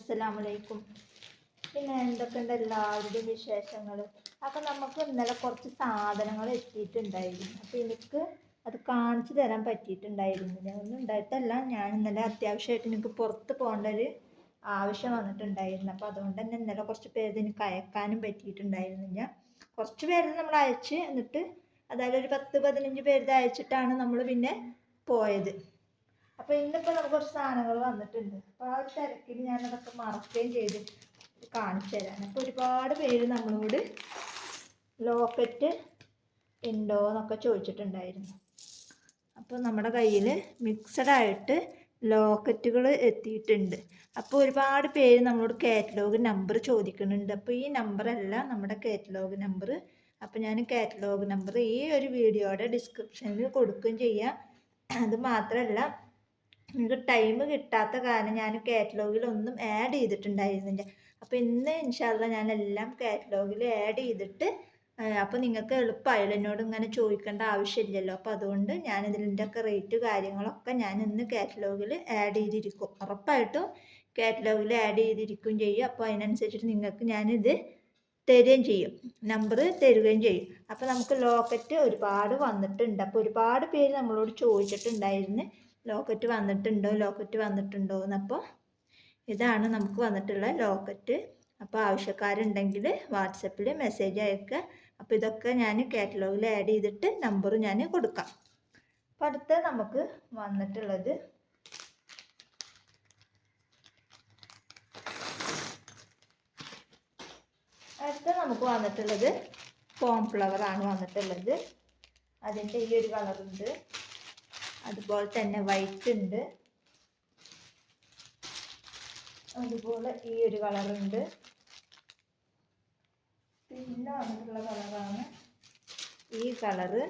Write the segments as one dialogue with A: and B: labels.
A: അസ്സലാമലൈക്കും. പിന്നെ എന്തൊക്കെയുണ്ട് എല്ലാവരുടെയും വിശേഷങ്ങൾ? അപ്പം നമുക്ക് ഇന്നലെ കുറച്ച് സാധനങ്ങൾ എത്തിയിട്ടുണ്ടായിരുന്നു. അപ്പോൾ എനിക്ക് അത് കാണിച്ചു തരാൻ പറ്റിയിട്ടുണ്ടായിരുന്നില്ല. ഒന്നും ഉണ്ടായിട്ടല്ല, ഞാൻ ഇന്നലെ അത്യാവശ്യമായിട്ട് എനിക്ക് പുറത്ത് പോകേണ്ട ഒരു ആവശ്യം വന്നിട്ടുണ്ടായിരുന്നു. അപ്പോൾ അതുകൊണ്ട് തന്നെ ഇന്നലെ കുറച്ച് പേര് എനിക്ക് അയക്കാനും പറ്റിയിട്ടുണ്ടായിരുന്നില്ല. കുറച്ച് പേര് നമ്മൾ അയച്ച്, എന്നിട്ട് അതായത് ഒരു 10-15 പേര് അയച്ചിട്ടാണ് നമ്മൾ പിന്നെ പോയത്. അപ്പോൾ ഇന്നിപ്പോൾ നമുക്ക് കുറച്ച് സാധനങ്ങൾ വന്നിട്ടുണ്ട്. അപ്പോൾ ആ ഒരു തിരക്കിൽ ഞാനതൊക്കെ മറക്കുകയും ചെയ്ത് കാണിച്ചു തരാൻ. അപ്പോൾ ഒരുപാട് പേര് നമ്മളോട് ലോക്കറ്റ് ഉണ്ടോ എന്നൊക്കെ ചോദിച്ചിട്ടുണ്ടായിരുന്നു. അപ്പോൾ നമ്മുടെ കയ്യിൽ മിക്സഡായിട്ട് ലോക്കറ്റുകൾ എത്തിയിട്ടുണ്ട്. അപ്പോൾ ഒരുപാട് പേര് നമ്മളോട് കാറ്റലോഗ് നമ്പർ ചോദിക്കുന്നുണ്ട്. അപ്പോൾ ഈ നമ്പറല്ല നമ്മുടെ കാറ്റലോഗ് നമ്പർ. അപ്പോൾ ഞാൻ കാറ്റലോഗ് നമ്പർ ഈ ഒരു വീഡിയോയുടെ ഡിസ്ക്രിപ്ഷനിൽ കൊടുക്കുകയും ചെയ്യാം. അത് മാത്രമല്ല, എനിക്ക് ടൈം കിട്ടാത്ത കാരണം ഞാൻ കാറ്റലോഗിലൊന്നും ആഡ് ചെയ്തിട്ടുണ്ടായിരുന്നില്ല. അപ്പോൾ ഇന്ന് ഇൻഷാല്ല ഞാനെല്ലാം കാറ്റലോഗിൽ ആഡ് ചെയ്തിട്ട്, അപ്പോൾ നിങ്ങൾക്ക് എളുപ്പമായല്ലോ, എന്നോട് ഇങ്ങനെ ചോദിക്കേണ്ട ആവശ്യമില്ലല്ലോ. അപ്പോൾ അതുകൊണ്ട് ഞാനിതിൻ്റെയൊക്കെ റേറ്റ് കാര്യങ്ങളൊക്കെ ഞാൻ ഇന്ന് കാറ്റലോഗിൽ ആഡ് ചെയ്തിരിക്കും. ഉറപ്പായിട്ടും കാറ്റലോഗിൽ ആഡ് ചെയ്തിരിക്കുകയും ചെയ്യും. അപ്പോൾ അതിനനുസരിച്ചിട്ട് നിങ്ങൾക്ക് ഞാനിത് തരുകയും ചെയ്യും, നമ്പർ തരുകയും ചെയ്യും. അപ്പോൾ നമുക്ക് ലോക്കറ്റ് ഒരുപാട് വന്നിട്ടുണ്ട്. അപ്പോൾ ഒരുപാട് പേര് നമ്മളോട് ചോദിച്ചിട്ടുണ്ടായിരുന്നു ലോക്കറ്റ് വന്നിട്ടുണ്ടോ എന്ന്. അപ്പോൾ ഇതാണ് നമുക്ക് വന്നിട്ടുള്ള ലോക്കറ്റ്. അപ്പോൾ ആവശ്യക്കാരുണ്ടെങ്കിൽ വാട്സപ്പിൽ മെസ്സേജ് അയക്കുക. അപ്പോൾ ഇതൊക്കെ ഞാൻ കാറ്റലോഗിൽ ആഡ് ചെയ്തിട്ട് നമ്പർ ഞാൻ കൊടുക്കാം. അപ്പോൾ അടുത്ത നമുക്ക് വന്നിട്ടുള്ളത് കോൺഫ്ലവർ ആണ് വന്നിട്ടുള്ളത്. അതിൻ്റെ ഈ ഒരു കളറുണ്ട്, അതുപോലെ തന്നെ വൈറ്റ് ഉണ്ട്, അതുപോലെ ഈ ഒരു കളറുണ്ട്. പിന്നെ വന്നിട്ടുള്ള കളറാണ് ഈ കളറ്.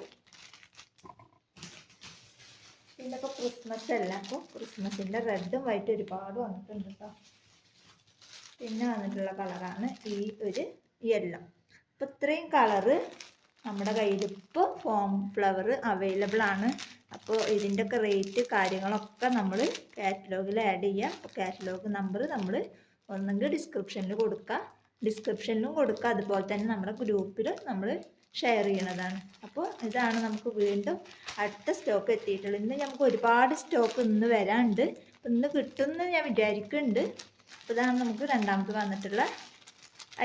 A: പിന്നെ ഇപ്പോൾ ക്രിസ്മസ് അല്ല, അപ്പോൾ ക്രിസ്മസിൻ്റെ റെഡും വൈറ്റും ഒരുപാട് വന്നിട്ടുണ്ട് കേട്ടോ. പിന്നെ വന്നിട്ടുള്ള കളറാണ് ഈ ഒരു യെല്ലോ. അപ്പോൾ ഇത്രയും കളറ് നമ്മുടെ കയ്യിൽ ഇപ്പോൾ കോൺഫ്ലവർ അവൈലബിൾ ആണ്. അപ്പോൾ ഇതിൻ്റെയൊക്കെ റേറ്റ് കാര്യങ്ങളൊക്കെ നമ്മൾ കാറ്റലോഗിൽ ആഡ് ചെയ്യുക. അപ്പോൾ കാറ്റലോഗ് നമ്പർ നമ്മൾ ഒന്നെങ്കിൽ ഡിസ്ക്രിപ്ഷനിലും കൊടുക്കുക, അതുപോലെ തന്നെ നമ്മുടെ ഗ്രൂപ്പിൽ നമ്മൾ ഷെയർ ചെയ്യണതാണ്. അപ്പോൾ ഇതാണ് നമുക്ക് വീണ്ടും അടുത്ത സ്റ്റോക്ക് എത്തിയിട്ടുള്ളത്. ഇന്ന് നമുക്ക് ഒരുപാട് സ്റ്റോക്ക് ഇന്ന് വരാനുണ്ട്. ഇന്ന് കിട്ടുമെന്ന് ഞാൻ വിചാരിക്കുന്നുണ്ട്. അപ്പോൾ ഇതാണ് നമുക്ക് രണ്ടാമത് വന്നിട്ടുള്ള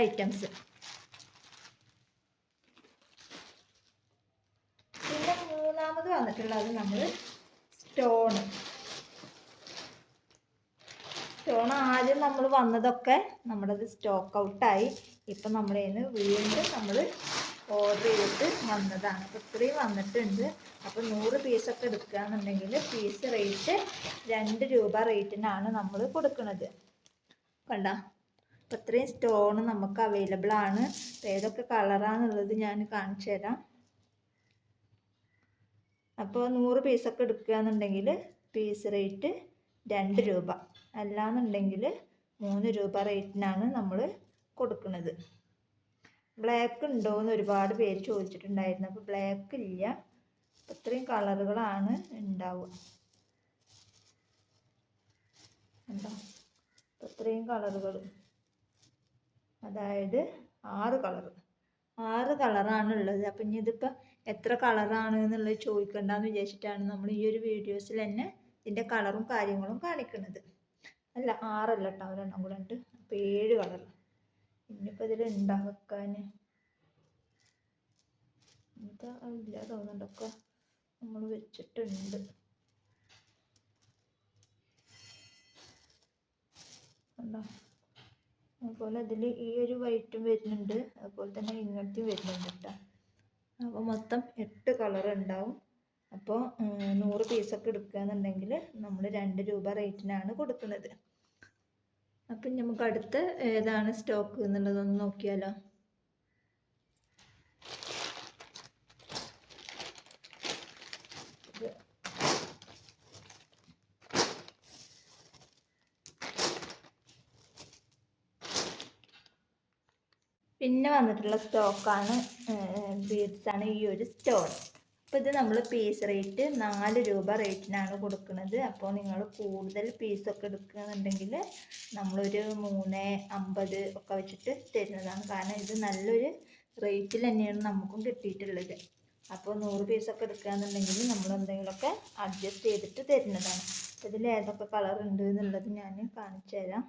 A: ഐറ്റംസ്. പിന്നെ മൂന്നാമത് വന്നിട്ടുള്ളത് നമ്മൾ സ്റ്റോൺ ആദ്യം നമ്മൾ വന്നതൊക്കെ നമ്മുടേത് സ്റ്റോക്ക് ഔട്ടായി. ഇപ്പം നമ്മളതിന് വീണ്ടും നമ്മൾ ഓർഡർ ചെയ്തിട്ട് വന്നതാണ്. അപ്പോൾ ഇത്രയും വന്നിട്ടുണ്ട്. അപ്പോൾ 100 പീസൊക്കെ എടുക്കുകയാണെന്നുണ്ടെങ്കിൽ പീസ് റേറ്റ് 2 രൂപ റേറ്റിനാണ് നമ്മൾ കൊടുക്കുന്നത്. കണ്ട, അപ്പോൾ ഇത്രയും സ്റ്റോൺ നമുക്ക് അവൈലബിൾ ആണ്. അപ്പോൾ ഏതൊക്കെ കളറാണെന്നുള്ളത് ഞാൻ കാണിച്ചു തരാം. അപ്പോൾ 100 പീസൊക്കെ എടുക്കുകയാണെന്നുണ്ടെങ്കിൽ പീസ് റേറ്റ് 2 രൂപ, അല്ലാന്നുണ്ടെങ്കിൽ 3 രൂപ റേറ്റിനാണ് നമ്മൾ കൊടുക്കുന്നത്. ബ്ലാക്ക് ഉണ്ടോയെന്ന് ഒരുപാട് പേര് ചോദിച്ചിട്ടുണ്ടായിരുന്നു. അപ്പോൾ ബ്ലാക്ക് ഇല്ല. അപ്പോൾ ഇത്രയും കളറുകളാണ് ഉണ്ടാവുക. ഉണ്ടോ? അപ്പോൾ ഇത്രയും കളറുകൾ, അതായത് 6 കളറാണ് ഉള്ളത്. അപ്പം ഇനി ഇതിപ്പോൾ എത്ര കളറാണ് എന്നുള്ളത് ചോദിക്കണ്ടെന്ന് വിചാരിച്ചിട്ടാണ് നമ്മൾ ഈ ഒരു വീഡിയോസിൽ തന്നെ ഇതിൻ്റെ കളറും കാര്യങ്ങളും കാണിക്കുന്നത്. അല്ല, 6 അല്ല കേട്ടോ, 2 കൂടെ ഉണ്ട്. അപ്പോൾ 7 കളർ. ഇനിയിപ്പോൾ ഇതിൽ ഉണ്ടാക്കാൻ ഇതാ ഇല്ല തോന്നുന്നുണ്ടൊക്കെ നമ്മൾ വെച്ചിട്ടുണ്ട്. കണ്ടോ? അതുപോലെ ഇതിൽ ഈ ഒരു വൈറ്റും വരുന്നുണ്ട്, അതുപോലെ തന്നെ ഇങ്ങനത്തെയും വരുന്നുണ്ട് കേട്ടോ. അപ്പോൾ മൊത്തം 8 കളർ ഉണ്ടാവും. അപ്പോൾ 100 പീസൊക്കെ എടുക്കുകയെന്നുണ്ടെങ്കിൽ നമ്മൾ 2 രൂപ റേറ്റിനാണ് കൊടുക്കുന്നത്. അപ്പം നമുക്ക് അടുത്ത ഏതാണ് സ്റ്റോക്ക് എന്നുള്ളതൊന്ന് നോക്കിയാലോ. പിന്നെ വന്നിട്ടുള്ള സ്റ്റോക്കാണ് ബീഡ്സാണ് ഈ ഒരു സ്റ്റോൺ. അപ്പോൾ ഇത് നമ്മൾ പീസ് റേറ്റ് 4 രൂപ റേറ്റിനാണ് കൊടുക്കുന്നത്. അപ്പോൾ നിങ്ങൾ കൂടുതൽ പീസൊക്കെ എടുക്കുകയെന്നുണ്ടെങ്കിൽ നമ്മളൊരു 3.50 ഒക്കെ വെച്ചിട്ട് തരുന്നതാണ്. കാരണം ഇത് നല്ലൊരു റേറ്റിൽ തന്നെയാണ് നമുക്കും കിട്ടിയിട്ടുള്ളത്. അപ്പോൾ 100 പീസൊക്കെ എടുക്കുകയെന്നുണ്ടെങ്കിൽ നമ്മൾ എന്തെങ്കിലുമൊക്കെ അഡ്ജസ്റ്റ് ചെയ്തിട്ട് തരുന്നതാണ്. അപ്പോൾ ഇതിൽ ഏതൊക്കെ കളർ ഉണ്ട് എന്നുള്ളത് ഞാൻ കാണിച്ചു തരാം.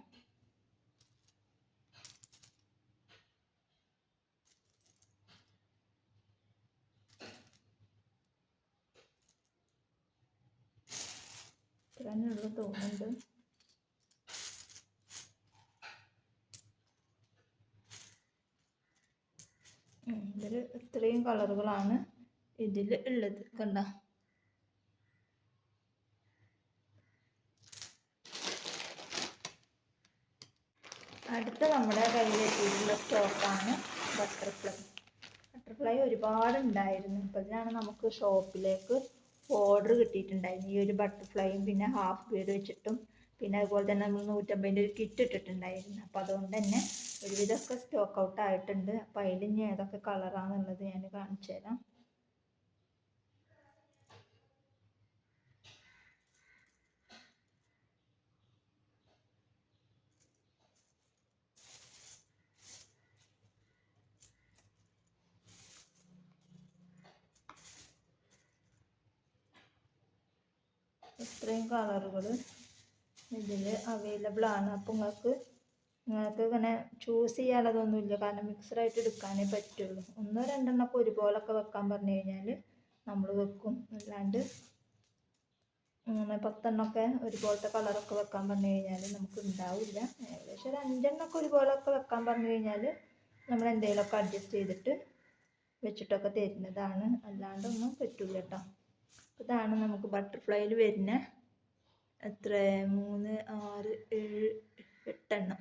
A: ഇത്രയുള്ള തോന്നുന്നുണ്ട്. ഇതിൽ ഇത്രയും കളറുകളാണ് ഇതിൽ ഉള്ളത്. കണ്ട, അടുത്ത നമ്മുടെ കയ്യിലെത്തിയിട്ടുള്ള സ്റ്റോക്കാണ് ബട്ടർഫ്ലൈ. ബട്ടർഫ്ലൈ ഒരുപാട് ഉണ്ടായിരുന്നു. അപ്പോൾ ഇതിനാണ് നമുക്ക് ഷോപ്പിലേക്ക് ഓർഡർ കിട്ടിയിട്ടുണ്ടായിരുന്നു. ഈ ഒരു ബട്ടർഫ്ലൈയും പിന്നെ ഹാഫ് ബീഡ് വെച്ചിട്ടും പിന്നെ അതുപോലെ തന്നെ നമ്മൾ 150 ഒരു കിറ്റ് ഇട്ടിട്ടുണ്ടായിരുന്നു. അപ്പോൾ അതുകൊണ്ട് തന്നെ ഒരുവിധമൊക്കെ സ്റ്റോക്ക് ഔട്ട് ആയിട്ടുണ്ട്. അപ്പോൾ അതിൽ ഇനി ഏതൊക്കെ കളറാണെന്നുള്ളത് ഞാൻ കാണിച്ചു തരാം. ഇത്രയും കളറുകൾ ഇതിൽ അവൈലബിൾ ആണ്. അപ്പോൾ നിങ്ങൾക്ക് ഇങ്ങനെ ചൂസ് ചെയ്യാനുള്ളതൊന്നുമില്ല. കാരണം മിക്സഡായിട്ട് എടുക്കാനേ പറ്റുള്ളൂ. 1-2 എണ്ണമൊക്കെ ഒരുപോലൊക്കെ വെക്കാൻ പറഞ്ഞു കഴിഞ്ഞാൽ നമ്മൾ വെക്കും. അല്ലാണ്ട് 10 എണ്ണമൊക്കെ ഒരുപോലത്തെ കളറൊക്കെ വെക്കാൻ പറഞ്ഞു കഴിഞ്ഞാൽ നമുക്ക് ഉണ്ടാവില്ല. ഏകദേശം ഒരു 5 എണ്ണമൊക്കെ ഒരുപോലൊക്കെ വെക്കാൻ പറഞ്ഞു കഴിഞ്ഞാൽ നമ്മൾ എന്തെങ്കിലുമൊക്കെ അഡ്ജസ്റ്റ് ചെയ്തിട്ട് വെച്ചിട്ടൊക്കെ തരുന്നതാണ്. അല്ലാണ്ടൊന്നും പറ്റില്ല കേട്ടോ. ഇതാണ് നമുക്ക് ബട്ടർഫ്ലൈയിൽ വരുന്ന എത്ര 3, 6, 7, 8 എണ്ണം.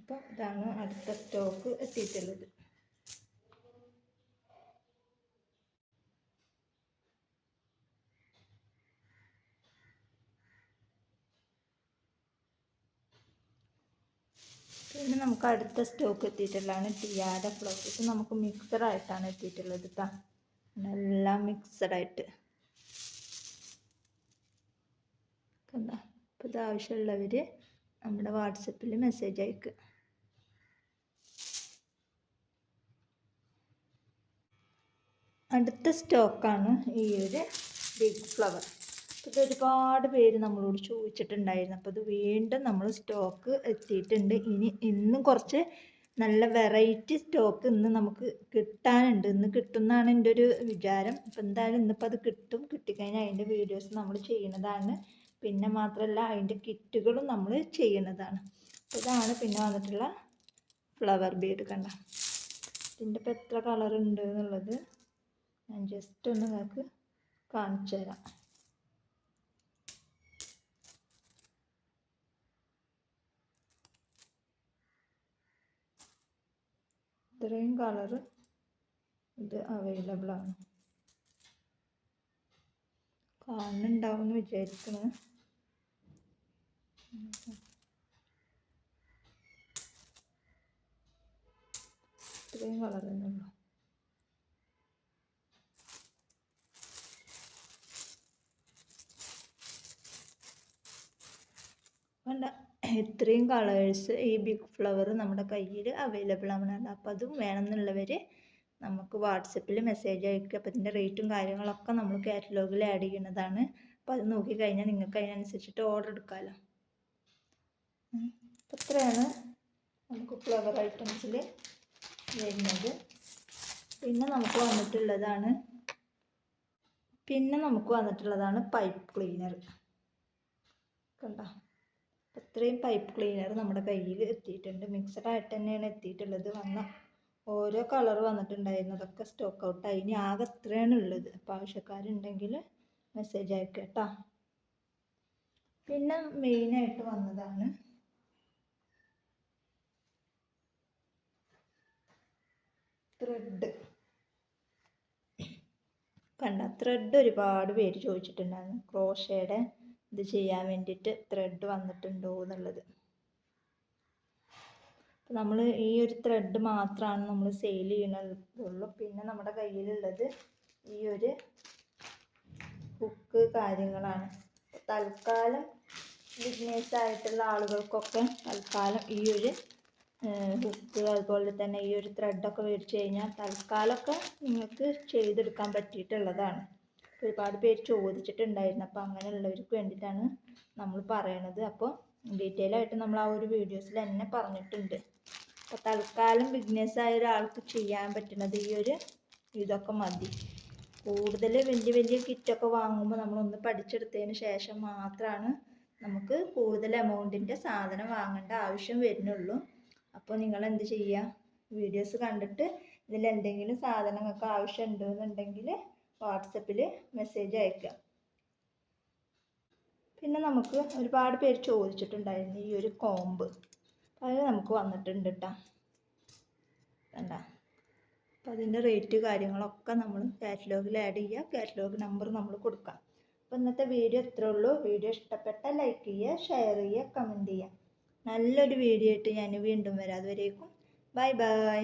A: അപ്പം ഇതാണ് അടുത്ത സ്റ്റോക്ക് എത്തിയിട്ടുള്ളത്. പിന്നെ നമുക്ക് അടുത്ത സ്റ്റോക്ക് എത്തിയിട്ടുള്ളതാണ് ടിയാര ഫ്ലവർ. ഇത് നമുക്ക് മിക്സഡായിട്ടാണ് എത്തിയിട്ടുള്ളത് കേട്ടോ. എല്ലാം മിക്സഡായിട്ട് കണ്ട. അപ്പോൾ ഇത് ആവശ്യമുള്ളവർ നമ്മുടെ വാട്സപ്പിൽ മെസ്സേജ് അയക്കുക. അടുത്ത സ്റ്റോക്കാണ് ഈ ഒരു ബിഗ് ഫ്ലവർ. ഇത് ഒരുപാട് പേര് നമ്മളോട് ചോദിച്ചിട്ടുണ്ടായിരുന്നു. അപ്പോൾ ഇത് വീണ്ടും നമ്മൾ സ്റ്റോക്ക് എത്തിയിട്ടുണ്ട്. ഇന്നും കുറച്ച് നല്ല വെറൈറ്റി സ്റ്റോക്ക് ഇന്ന് നമുക്ക് കിട്ടാനുണ്ട്. ഇന്ന് കിട്ടുമെന്നാണ് എൻ്റെ ഒരു വിചാരം. അപ്പോൾ എന്തായാലും ഇന്നിപ്പോൾ അത് കിട്ടും. കിട്ടിക്കഴിഞ്ഞാൽ അതിൻ്റെ വീഡിയോസ് നമ്മൾ ചെയ്യുന്നതാണ്. പിന്നെ മാത്രമല്ല അതിൻ്റെ കിറ്റുകളും നമ്മൾ ചെയ്യുന്നതാണ്. അപ്പോൾ ഇതാണ് പിന്നെ വന്നിട്ടുള്ള ഫ്ലവർ ബീഡ്. കണ്ട, ഇതിൻ്റെ ഇപ്പോൾ എത്ര കളർ ഉണ്ട് എന്നുള്ളത് ഞാൻ ജസ്റ്റ് ഒന്ന് നിങ്ങൾക്ക് കാണിച്ചു തരാം. ഇത്രയും കളറ് ഇത് അവൈലബിൾ ആണ്. കാണുന്നുണ്ടാവും എന്ന് വിചാരിക്കുന്നു. ഇത്രയും കളർ തന്നെ ഉള്ളൂ. വേണ്ട, ഇത്രയും കളേഴ്സ് ഈ ബിഗ് ഫ്ലവർ നമ്മുടെ കയ്യിൽ അവൈലബിൾ ആണ്. അപ്പോൾ അതും വേണമെന്നുള്ളവർ നമുക്ക് വാട്സപ്പിൽ മെസ്സേജ് അയക്കുക. അപ്പോൾ ഇതിൻ്റെ റേറ്റും കാര്യങ്ങളൊക്കെ നമ്മൾ കാറ്റലോഗിൽ ആഡ് ചെയ്യുന്നതാണ്. അപ്പോൾ അത് നോക്കിക്കഴിഞ്ഞാൽ നിങ്ങൾക്ക് അതിനനുസരിച്ചിട്ട് ഓർഡർ എടുക്കാമല്ലോ. അത്രയാണ് നമുക്ക് ഫ്ലവർ ഐറ്റംസിൽ വരുന്നത്. പിന്നെ നമുക്ക് വന്നിട്ടുള്ളതാണ് പൈപ്പ് ക്ലീനർ. കണ്ട, ഇത്രയും പൈപ്പ് ക്ലീനർ നമ്മുടെ കയ്യിൽ എത്തിയിട്ടുണ്ട്. മിക്സഡായിട്ട് തന്നെയാണ് എത്തിയിട്ടുള്ളത്. ഓരോ കളർ വന്നിട്ടുണ്ടായിരുന്നു. അതൊക്കെ സ്റ്റോക്ക് ഔട്ടായി. ഇനി ആകെ ഇത്രയാണ് ഉള്ളത്. അപ്പോൾ ആവശ്യക്കാരുണ്ടെങ്കിൽ മെസ്സേജ് അയക്കുക കേട്ടോ. പിന്നെ മെയിനായിട്ട് വന്നതാണ് ത്രെഡ്. കണ്ട, ത്രെഡ് ഒരുപാട് പേര് ചോദിച്ചിട്ടുണ്ടായിരുന്നു. ക്രോഷയുടെ ഇത് ചെയ്യാൻ വേണ്ടിയിട്ട് ത്രെഡ് വന്നിട്ടുണ്ടോ എന്നുള്ളത്. നമ്മൾ ഈ ഒരു ത്രെഡ് മാത്രമാണ് നമ്മൾ സെയിൽ ചെയ്യണുള്ളൂ. പിന്നെ നമ്മുടെ കയ്യിലുള്ളത് ഈ ഒരു ഹുക്ക് കാര്യങ്ങളാണ്. തൽക്കാലം ബിസിനസ് ആയിട്ടുള്ള ആളുകൾക്കൊക്കെ തൽക്കാലം ഈ ഒരു ഹുക്ക് അതുപോലെ തന്നെ ഈ ഒരു ത്രെഡൊക്കെ മേടിച്ച് കഴിഞ്ഞാൽ തൽക്കാലമൊക്കെ നിങ്ങൾക്ക് ചെയ്തെടുക്കാൻ പറ്റിയിട്ടുള്ളതാണ്. ഒരുപാട് പേര് ചോദിച്ചിട്ടുണ്ടായിരുന്നു. അപ്പോൾ അങ്ങനെയുള്ളവർക്ക് വേണ്ടിയിട്ടാണ് നമ്മൾ പറയണത്. അപ്പോൾ ഡീറ്റെയിൽ ആയിട്ട് നമ്മൾ ആ ഒരു വീഡിയോസിൽ തന്നെ പറഞ്ഞിട്ടുണ്ട്. അപ്പോൾ തൽക്കാലം ബിസിനസ് ആയ ഒരാൾക്ക് ചെയ്യാൻ പറ്റുന്നത് ഈ ഒരു ഇതൊക്കെ മതി. കൂടുതൽ വലിയ വലിയ കിറ്റൊക്കെ വാങ്ങുമ്പോൾ നമ്മളൊന്ന് പഠിച്ചെടുത്തതിന് ശേഷം മാത്രമാണ് നമുക്ക് കൂടുതൽ എമൗണ്ടിൻ്റെ സാധനം വാങ്ങേണ്ട ആവശ്യം വരുന്നുള്ളൂ. അപ്പോൾ നിങ്ങൾ എന്ത് ചെയ്യുക, വീഡിയോസ് കണ്ടിട്ട് ഇതിൽ എന്തെങ്കിലും സാധനങ്ങൾക്ക് ആവശ്യം ഉണ്ടെന്നുണ്ടെങ്കിൽ വാട്സപ്പിൽ മെസ്സേജ് അയക്കുക. പിന്നെ നമുക്ക് ഒരുപാട് പേര് ചോദിച്ചിട്ടുണ്ടായിരുന്നു ഈ ഒരു കോമ്പ്, അത് നമുക്ക് വന്നിട്ടുണ്ട് കേട്ടോ. കണ്ട, അപ്പോൾ അതിൻ്റെ റേറ്റ് കാര്യങ്ങളൊക്കെ നമ്മൾ കാറ്റലോഗിൽ ആഡ് ചെയ്യുക. കാറ്റലോഗ് നമ്പർ നമ്മൾ കൊടുക്കാം. അപ്പോൾ ഇന്നത്തെ വീഡിയോ ഇത്രേ ഉള്ളൂ. വീഡിയോ ഇഷ്ടപ്പെട്ടാൽ ലൈക്ക് ചെയ്യുക, ഷെയർ ചെയ്യുക, കമൻറ്റ് ചെയ്യുക. നല്ലൊരു വീഡിയോ ആയിട്ട് ഞാൻ വീണ്ടും വരാം. അതുവരേക്കും ബൈ ബൈ.